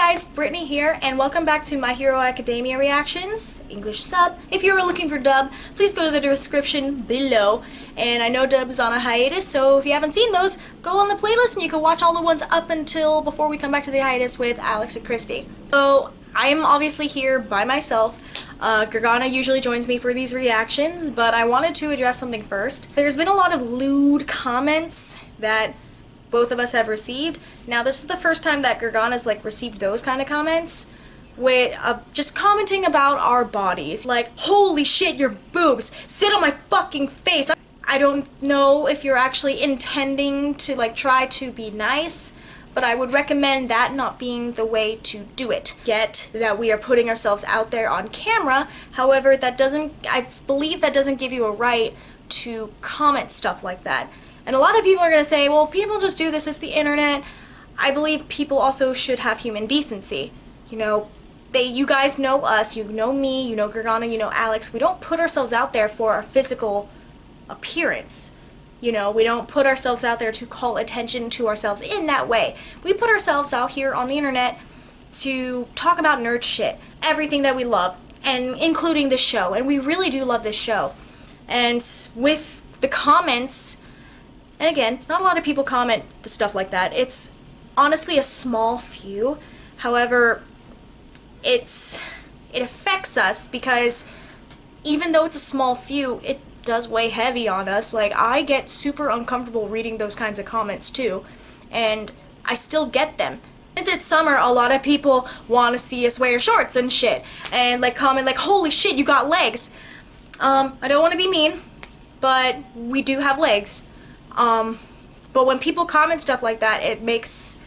guys, Brittany here, and welcome back to My Hero Academia Reactions, English sub. If you were looking for dub, please go to the description below. And I know dub's on a hiatus, so if you haven't seen those, go on the playlist and you can watch all the ones up until before we come back to the hiatus with Alex and Christy. So, I am obviously here by myself. Gargana usually joins me for these reactions, but I wanted to address something first. There's been a lot of lewd comments that both of us have received. Now this is the first time that Gargana's received those kind of comments with just commenting about our bodies. Like, holy shit, your boobs, sit on my fucking face. I don't know if you're actually intending to try to be nice, but I would recommend that not being the way to do it. Get that we are putting ourselves out there on camera, however, I believe that doesn't give you a right to comment stuff like that. And a lot of people are going to say, well, people just do this, it's the internet. I believe people also should have human decency. You know, you guys know us, you know me, you know Gargana, you know Alex. We don't put ourselves out there for our physical appearance. You know, we don't put ourselves out there to call attention to ourselves in that way. We put ourselves out here on the internet to talk about nerd shit, everything that we love, and including this show. And we really do love this show. And with the comments, and again, not a lot of people comment the stuff like that. It's honestly a small few. However, it affects us because even though it's a small few, it does weigh heavy on us. Like, I get super uncomfortable reading those kinds of comments too, and I still get them. Since it's summer, a lot of people want to see us wear shorts and shit, and comment holy shit, you got legs. I don't want to be mean, but we do have legs. But when people comment stuff like that, it makes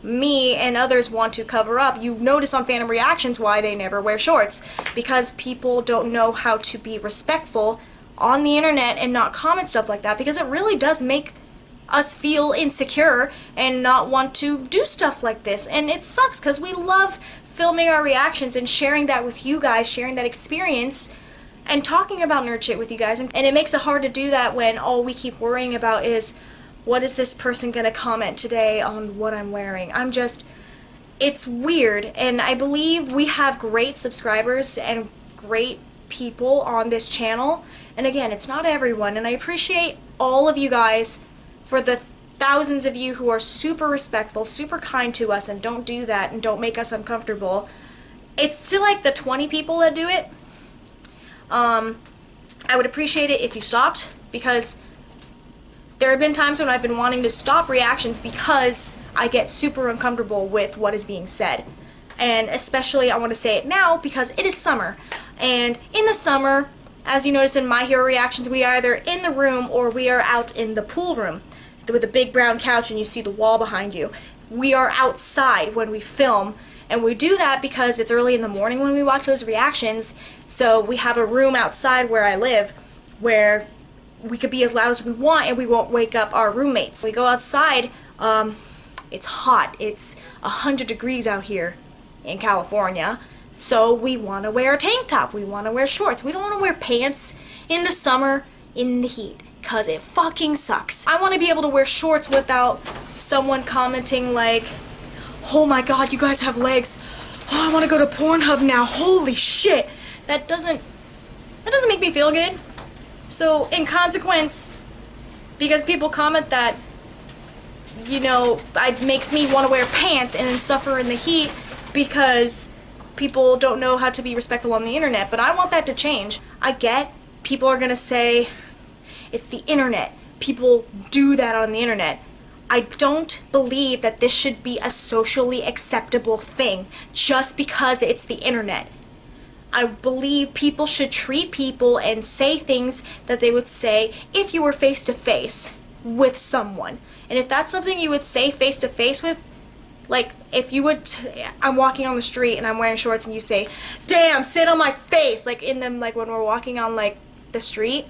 me and others want to cover up. You notice on FandomReactions why they never wear shorts, because people don't know how to be respectful on the internet and not comment stuff like that, because it really does make us feel insecure and not want to do stuff like this. And it sucks because we love filming our reactions and sharing that with you guys, sharing that experience and talking about nerd shit with you guys, and it makes it hard to do that when all we keep worrying about is, what is this person gonna comment today on what I'm wearing? It's weird, and I believe we have great subscribers and great people on this channel, and again, it's not everyone, and I appreciate all of you guys for the thousands of you who are super respectful, super kind to us, and don't do that and don't make us uncomfortable. It's to the 20 people that do it. I would appreciate it if you stopped, because there have been times when I've been wanting to stop reactions because I get super uncomfortable with what is being said. And especially I want to say it now because it is summer. And in the summer, as you notice in My Hero Reactions, we are either in the room or we are out in the pool room with a big brown couch and you see the wall behind you. We are outside when we film. And we do that because it's early in the morning when we watch those reactions, so we have a room outside where I live where we could be as loud as we want and we won't wake up our roommates. We go outside, it's hot, it's 100 degrees out here in California, so we want to wear a tank top, we want to wear shorts, we don't want to wear pants in the summer in the heat, because it fucking sucks. I want to be able to wear shorts without someone commenting oh my god, you guys have legs. Oh, I want to go to Pornhub now. Holy shit. That doesn't make me feel good. So, in consequence, because people comment that, it makes me want to wear pants and then suffer in the heat because people don't know how to be respectful on the internet. But I want that to change. I get people are going to say, it's the internet. People do that on the internet. I don't believe that this should be a socially acceptable thing just because it's the internet. I believe people should treat people and say things that they would say if you were face to face with someone. And if that's something you would say face to face with, if you would, I'm walking on the street and I'm wearing shorts and you say, damn, sit on my face, when we're walking on the street,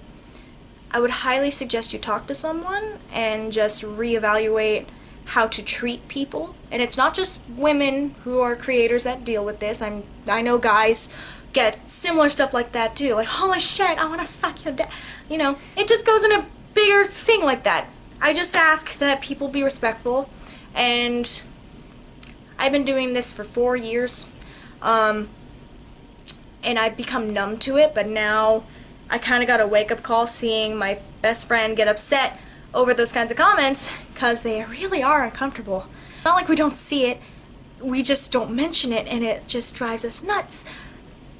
I would highly suggest you talk to someone and just reevaluate how to treat people. And it's not just women who are creators that deal with this. I know guys get similar stuff like that too. Holy shit, I want to suck your dick. It just goes in a bigger thing like that. I just ask that people be respectful, and I've been doing this for 4 years, and I've become numb to it, but now I kind of got a wake-up call seeing my best friend get upset over those kinds of comments, because they really are uncomfortable. Not like we don't see it, we just don't mention it, and it just drives us nuts.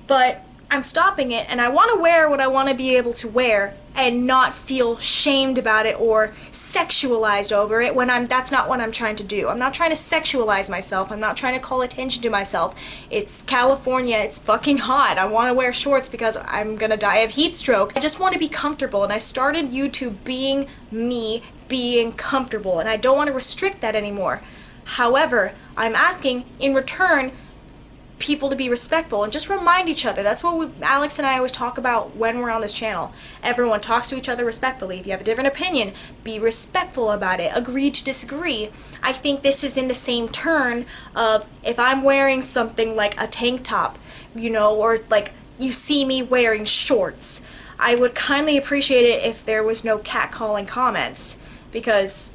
But I'm stopping it, and I want to wear what I want to be able to wear and not feel shamed about it or sexualized over it when that's not what I'm trying to do. I'm not trying to sexualize myself. I'm not trying to call attention to myself. It's California. It's fucking hot. I want to wear shorts because I'm gonna die of heat stroke. I just want to be comfortable, and I started YouTube being me, being comfortable, and I don't want to restrict that anymore. However, I'm asking in return people to be respectful and just remind each other. That's what Alex and I always talk about when we're on this channel. Everyone talks to each other respectfully. If you have a different opinion, be respectful about it. Agree to disagree. I think this is in the same turn of if I'm wearing something like a tank top, you know, or like you see me wearing shorts, I would kindly appreciate it if there was no catcalling comments, because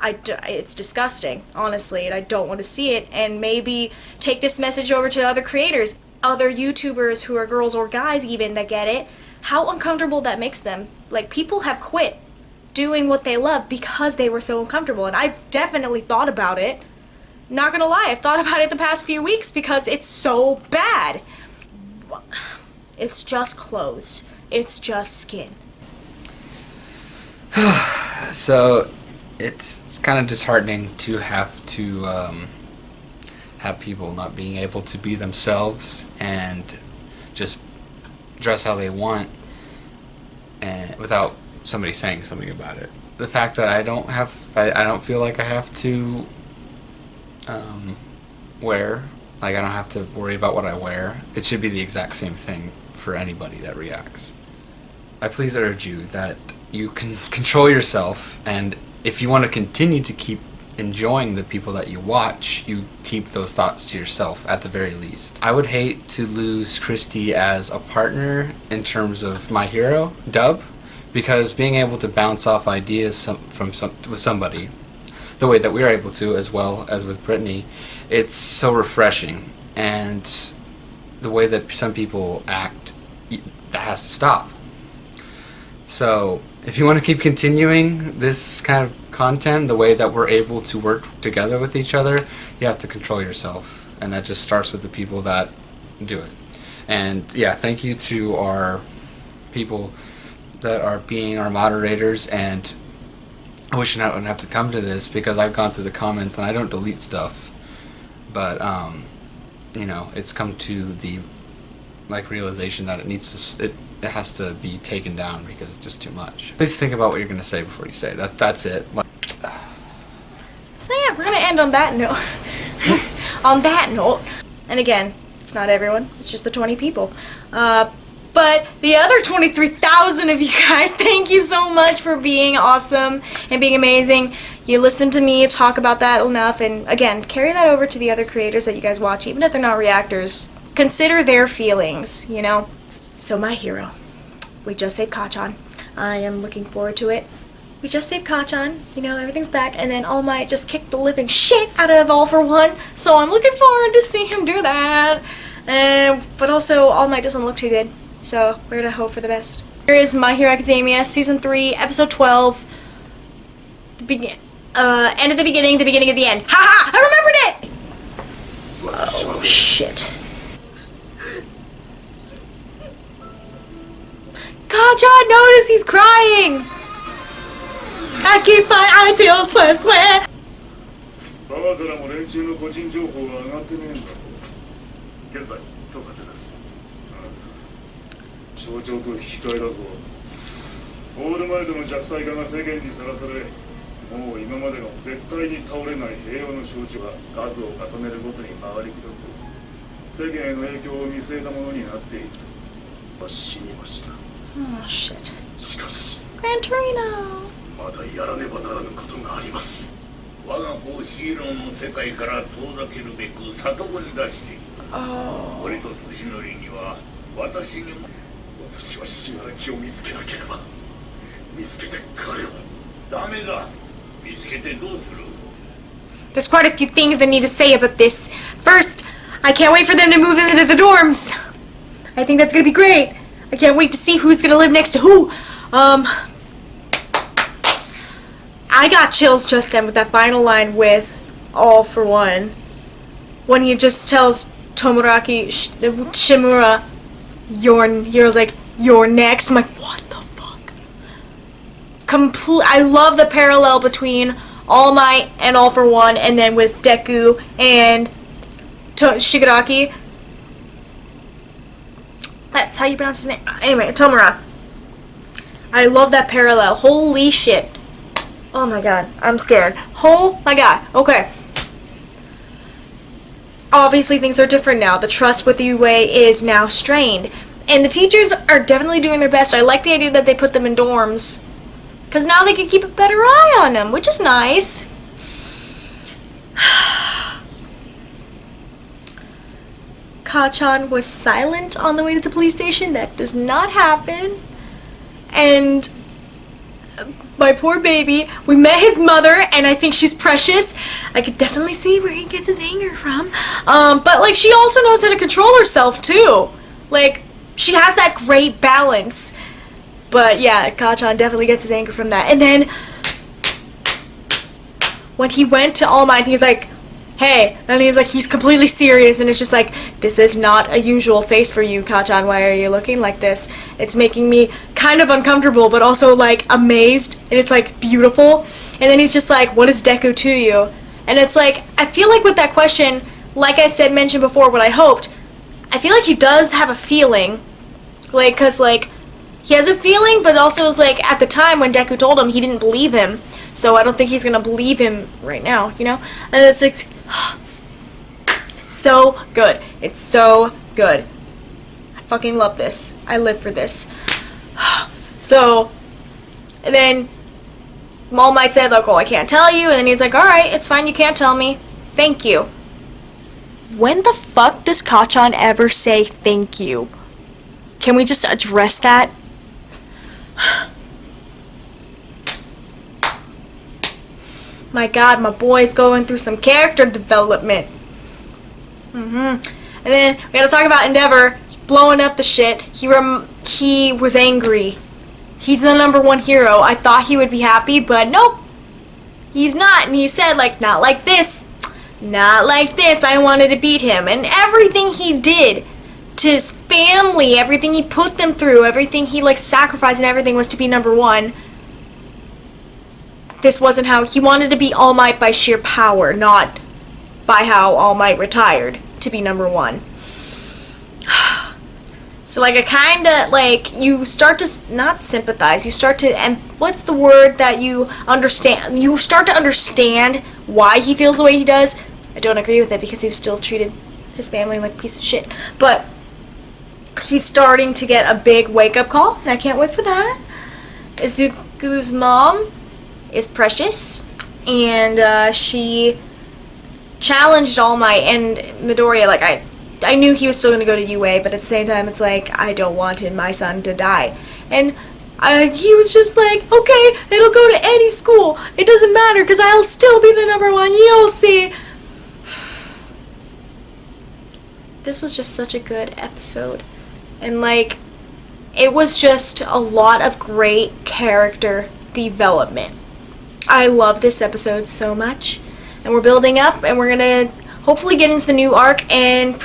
it's disgusting, honestly, and I don't want to see it. And maybe take this message over to other creators, other YouTubers who are girls or guys even that get it, how uncomfortable that makes them. Like, people have quit doing what they love because they were so uncomfortable, and I've definitely thought about it. Not gonna lie, I've thought about it the past few weeks because it's so bad. It's just clothes. It's just skin. So it's kind of disheartening to have people not being able to be themselves and just dress how they want, and without somebody saying something about it. The fact that I don't feel like I have to wear, like I don't have to worry about what I wear. It should be the exact same thing for anybody that reacts. I please urge you that you can control yourself, and if you want to continue to keep enjoying the people that you watch, you keep those thoughts to yourself at the very least. I would hate to lose Christy as a partner in terms of My Hero, Dub, because being able to bounce off ideas with somebody, the way that we're able to, as well as with Brittany, it's so refreshing. And the way that some people act, that has to stop. So if you want to keep continuing this kind of content, the way that we're able to work together with each other, you have to control yourself, and that just starts with the people that do it. And yeah, thank you to our people that are being our moderators, and I wish I wouldn't have to come to this because I've gone through the comments and I don't delete stuff, but you know, it's come to the realization that it has to be taken down because it's just too much. Please think about what you're going to say before you say it. That's it. So yeah, we're going to end on that note. On that note. And again, it's not everyone. It's just the 20 people. But the other 23,000 of you guys, thank you so much for being awesome and being amazing. You listen to me talk about that enough, and again, carry that over to the other creators that you guys watch, even if they're not reactors. Consider their feelings, you know? So My Hero, we just saved Kachan. I am looking forward to it. We just saved Kachan, you know, everything's back, and then All Might just kicked the living shit out of All For One, so I'm looking forward to seeing him do that. But also, All Might doesn't look too good, so we're gonna hope for the best. Here is My Hero Academia, Season 3, Episode 12, end of the beginning of the end. Haha! I remembered it! Oh, shit. Kachan, notice he's crying! I keep my ideals elsewhere! ババからも連中の個人情報は上がってねえんだ。現在調査中です。象徴と引き換えだぞ。オールマイトの弱体化が世間にさらされ、もう今までの絶対に倒れない平和の象徴が数を重ねるごとに回りくどく、世間への影響を見据えたものになっている。死にました。Oh shit. しかし、 Gran Torino! まだやらねばならぬことがあります。我が子をヒーローの世界から遠ざけるべく里子に出している。俺と年寄りには私にも。私は死柄木を見つけなければ。見つけて彼を。ダメだ。見つけてどうする？ there's quite a few things I need to say about this. First, I can't wait for them to move into the dorms. I think that's gonna be great. I can't wait to see who's gonna live next to who. I got chills just then with that final line with All for One. When he just tells Tomuraki Shimura, you're next. I'm like, what the fuck? I love the parallel between All Might and All for One, and then with Deku and Shigaraki. That's how you pronounce his name. Anyway, Tomura. I love that parallel. Holy shit. Oh my god, I'm scared. Oh my god. Okay. Obviously things are different now. The trust with UA is now strained. And the teachers are definitely doing their best. I like the idea that they put them in dorms, because now they can keep a better eye on them, which is nice. Kachan was silent on the way to the police station. That does not happen. And my poor baby, we met his mother, and I think she's precious. I could definitely see where he gets his anger from. But like, she also knows how to control herself too. Like, she has that great balance. But yeah, Kachan definitely gets his anger from that. And then when he went to All Might, he's like, hey, and he's like, he's completely serious, and it's just like, this is not a usual face for you, Kachan. Why are you looking like this? It's making me kind of uncomfortable, but also like amazed, and it's like beautiful. And then he's just like, what is Deku to you? And it's like, I feel like with that question, like I said, mentioned before, what I hoped, I feel like he does have a feeling, like, cause like, he has a feeling, but also it's like, at the time when Deku told him, he didn't believe him. So I don't think he's gonna believe him right now, you know? And it's like, it's so good. It's so good. I fucking love this. I live for this. So, and then All Might said, like, oh, I can't tell you. And then he's like, alright, it's fine, you can't tell me. Thank you. When the fuck does Kachan ever say thank you? Can we just address that? My god, my boy's going through some character development. And then we gotta talk about Endeavor blowing up the shit. He was angry. He's the #1 hero. I thought he would be happy, but nope. He's not. And he said, like, not like this. Not like this. I wanted to beat him. And everything he did to his family, everything he put them through, everything he, like, sacrificed and everything was to be #1. This wasn't how he wanted to be All Might by sheer power, not by how All Might retired to be #1. So like, I kinda, like, you start to not sympathize, you start to, and what's the word that you understand? You start to understand why he feels the way he does. I don't agree with it because he still treated his family like a piece of shit, but he's starting to get a big wake-up call, and I can't wait for that. Izuku's mom is precious, and she challenged All Might and Midoriya. Like, I knew he was still going to go to UA, but at the same time, it's like, I don't want my son to die. And he was just like, okay, it'll go to any school. It doesn't matter, because I'll still be the #1. You'll see. This was just such a good episode. And, like, it was just a lot of great character development. I love this episode so much. And we're building up, and we're going to hopefully get into the new arc and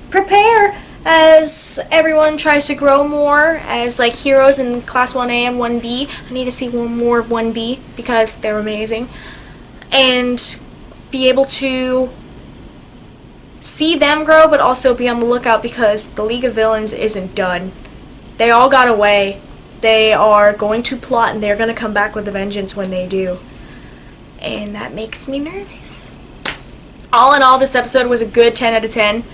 prepare as everyone tries to grow more as, like, heroes in Class 1A and 1B. I need to see one more 1B because they're amazing. And be able to see them grow, but also be on the lookout because the League of Villains isn't done. They all got away. They are going to plot, and they're going to come back with a vengeance when they do. And that makes me nervous. All in all, this episode was a good 10 out of 10.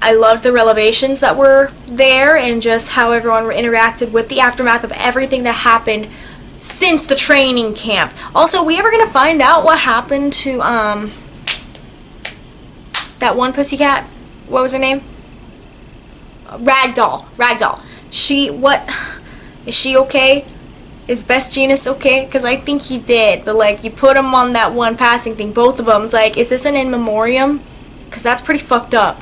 I loved the revelations that were there and just how everyone interacted with the aftermath of everything that happened since the training camp. Also, we ever going to find out what happened to that one pussycat? What was her name? Ragdoll. Is she okay? Is Best Genus okay? Because I think he did, but like you put him on that one passing thing, both of them. It's like, is this an in memoriam? Because that's pretty fucked up.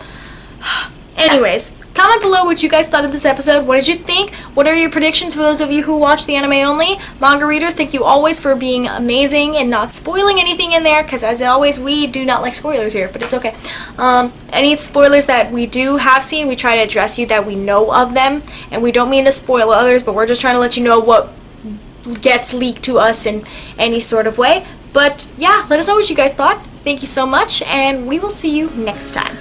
Anyways, comment below what you guys thought of this episode. What did you think? What are your predictions for those of you who watch the anime only? Manga readers, thank you always for being amazing and not spoiling anything in there, because as always, we do not like spoilers here, but it's okay. Any spoilers that we do have seen, we try to address you that we know of them, and we don't mean to spoil others, but we're just trying to let you know what gets leaked to us in any sort of way. But yeah, let us know what you guys thought. Thank you so much, and we will see you next time.